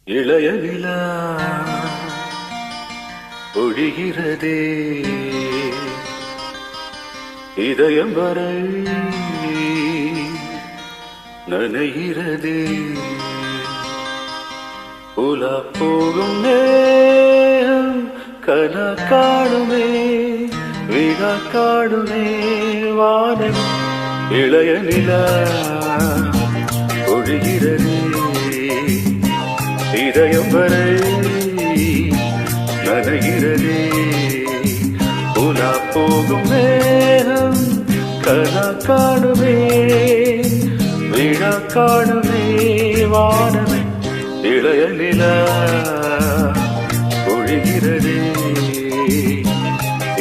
இளைய நிலா ஒழிகிறதே இதயம் வரை நனைகிறதே உலா போகும் நேரம் கனா காணுமே விழா காணுமே வானம் இளைய நிலா ஒழிகிறதே இதயம் வரை நனைகிறதே உலா போகும் நேரம் கனா காணுமே விழா காணுமே வானமே இளைய நிலா ஒழிகிறதே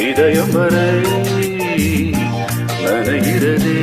இதயம் வரை நனைகிறதே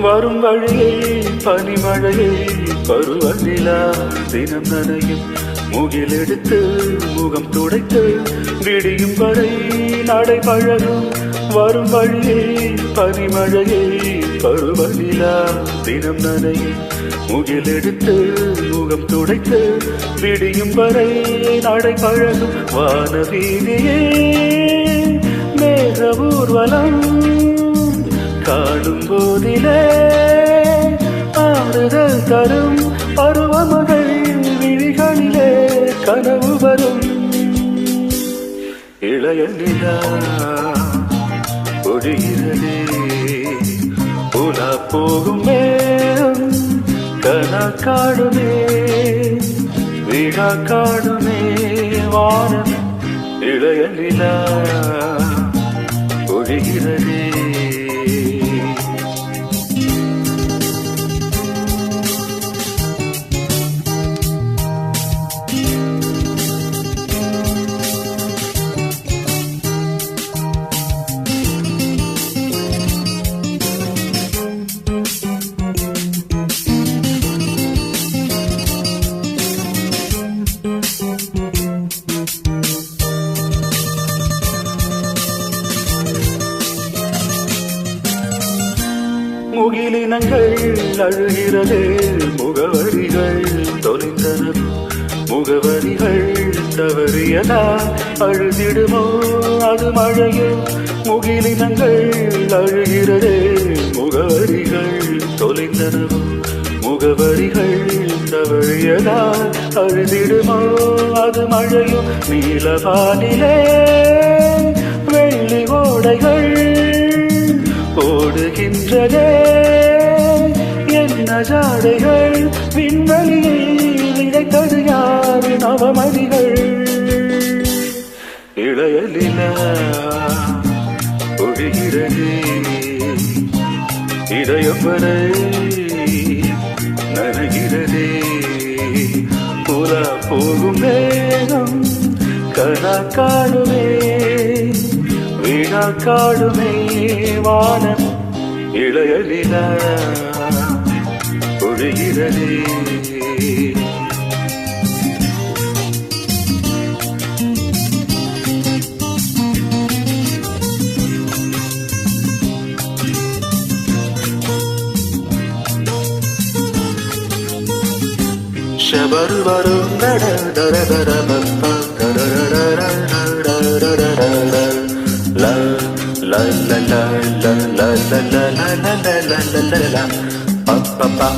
வரும் வழியில் பனிமழையில் பருவநிலா தினம் நனையும் முகிலெடுத்து முகம் துடைத்து விடியும் வரை நடை பழகும் வரும் வழியில் பனிமழையில் பருவநிலா தினம் நனையும் முகிலெடுத்து முகம் துடைத்து விடியும் வரை நடை பழகும் வானவீதியே மேக ஊர்வலம் காணும் போதிலே ஆறுதல் தரும் பருவமகள் விழிகளிலே கனவு வரும் இளைய நிலா ஒழிகிறதே உலா போகும் நேரம் கனா காணுமே விழா காணுமே வானம் இளைய நிலா ஒழிகிறதே முகிலினங்கள் அழுகிறது முகவரிகள் தொலைந்தன முகவரிகள் தவறியதா அழுதிடுமோ அது மழையோ முகிலினங்கள் அழுகிறது முகவரிகள் தொலைந்தன முகவரிகள் தவறியதா அழுதிடுமோ அது மழையோ நீலவானிலே வெள்ளி ஓடைகள் ஓடுகின்றதே என்ன ஜாடைகள் விண்வெளியில் விதைத்தது யார் நவமணிகள் இளைய நிலா ஒழிகிறதே இதயம் வரை நனைகிறதே உலா போகும் நேரம் கனா காணுமே விழா காணுமே வானம் இளைய நிலா ஒழிகிறதே ஷபரு வரும் தட தர தர Papa la la la la la la la la la la la la la la la pa pa pa